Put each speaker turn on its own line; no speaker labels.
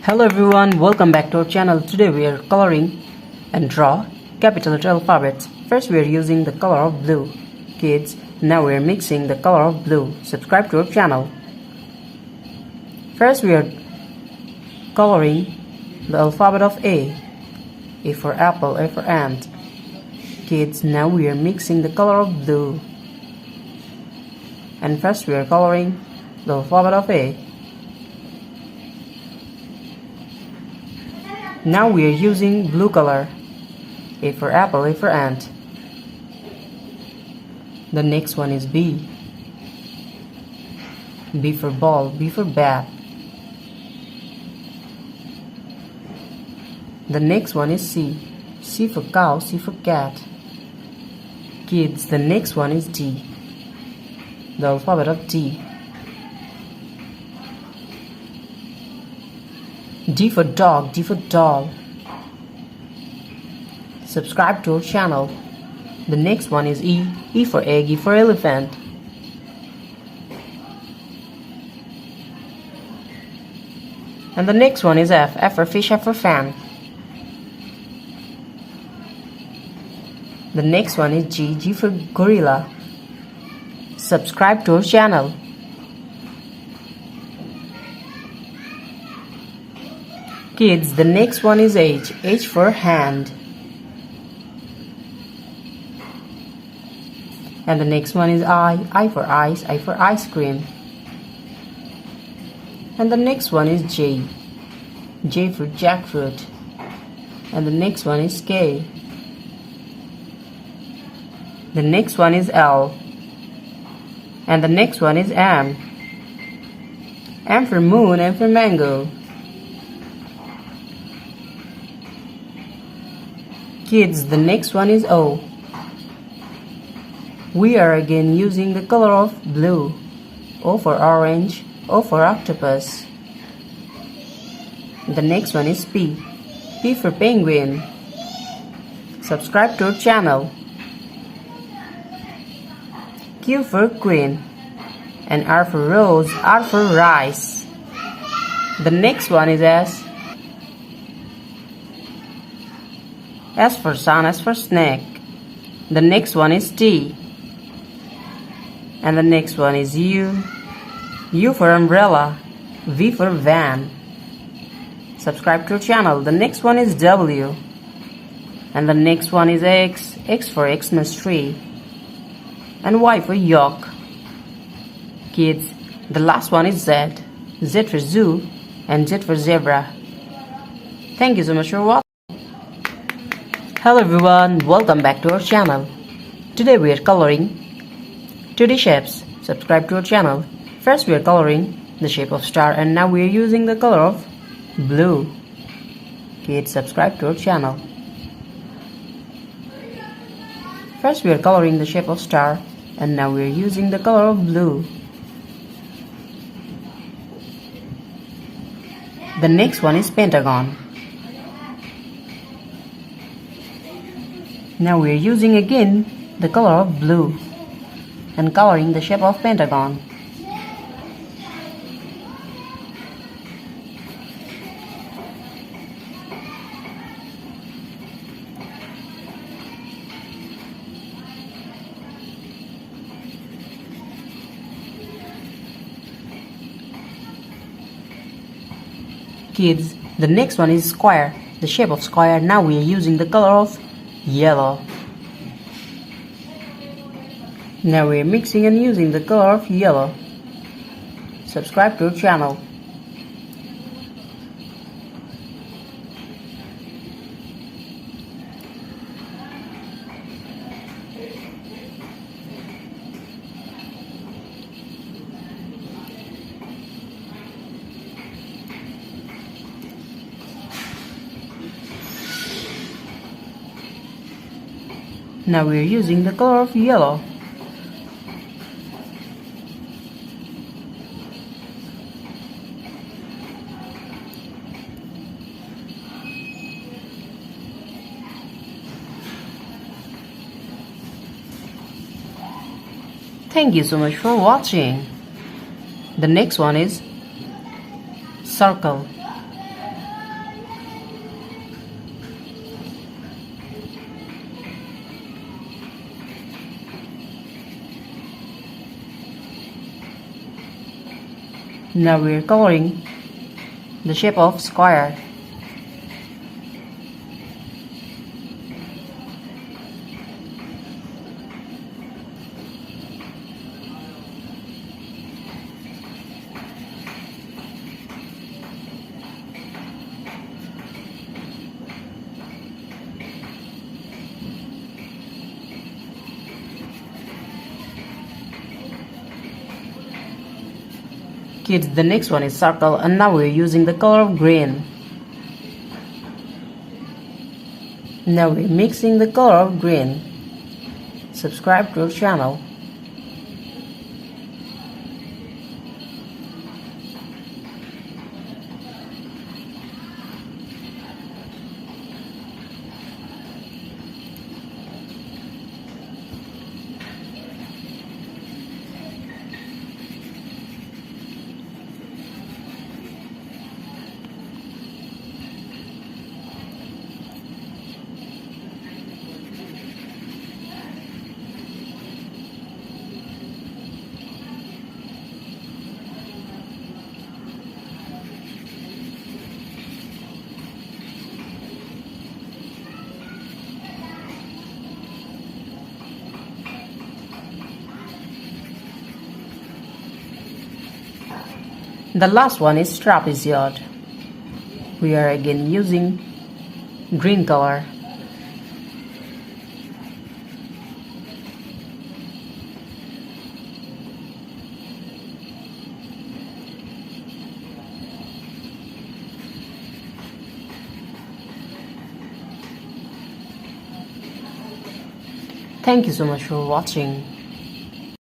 Hello everyone, welcome back to our channel. Today we are coloring and draw capital letter alphabets. First we are using the color of blue. Kids, now we are mixing the color of blue. Subscribe to our channel. First we are coloring the alphabet of A. A for apple, A for ant. Kids, now we are mixing the color of blue. And first we are coloring the alphabet of A. Now we are using blue color. A for apple, A for ant. The next one is B. B for ball, B for bat. The next one is C. C for cow, C for cat. Kids, the next one is D. The alphabet of D. D for dog, D for doll. Subscribe to our channel. The next one is E. E for egg, E for elephant. And the next one is F. F for fish, F for fan. The next one is G. G for gorilla. Subscribe to our channel. Kids, the next one is H. H for hand. And the next one is I. I for ice, I for ice cream. And the next one is J. J for jackfruit. And the next one is K. The next one is L. And the next one is M. M for moon, M for mango. Kids, the next one is O. We are again using the color of blue. O for orange, O for octopus. The next one is P. P for penguin. Subscribe to our channel. Q for queen. And R for rose, R for rice. The next one is S. S for sun, S for snake. The next one is T. And the next one is U. U for umbrella. V for van. Subscribe to our channel. The next one is W. And the next one is X. X for Xmas tree. And Y for yolk. Kids, the last one is Z. Z for zoo. And Z for zebra. Thank you so much for watching. Hello everyone, welcome back to our channel. Today we are coloring 2D shapes. Subscribe to our channel. First we are coloring the shape of star and now we are using the color of blue. Kids, subscribe to our channel. First we are coloring the shape of star and now we are using the color of blue. The next one is pentagon. Now we are using again the color of blue and coloring the shape of pentagon. Kids, the next one is square, the shape of square. Now we are using the color of yellow. Now we are mixing and using the color of yellow. Subscribe to our channel. Now we are using the color of yellow. Thank you so much for watching. The next one is circle. Now we're coloring the shape of square. Kids, the next one is circle, and now we're using the color of green. Now we're mixing the color of green. Subscribe to our channel. The last one is trapezoid. We are again using green color. Thank you so much for watching.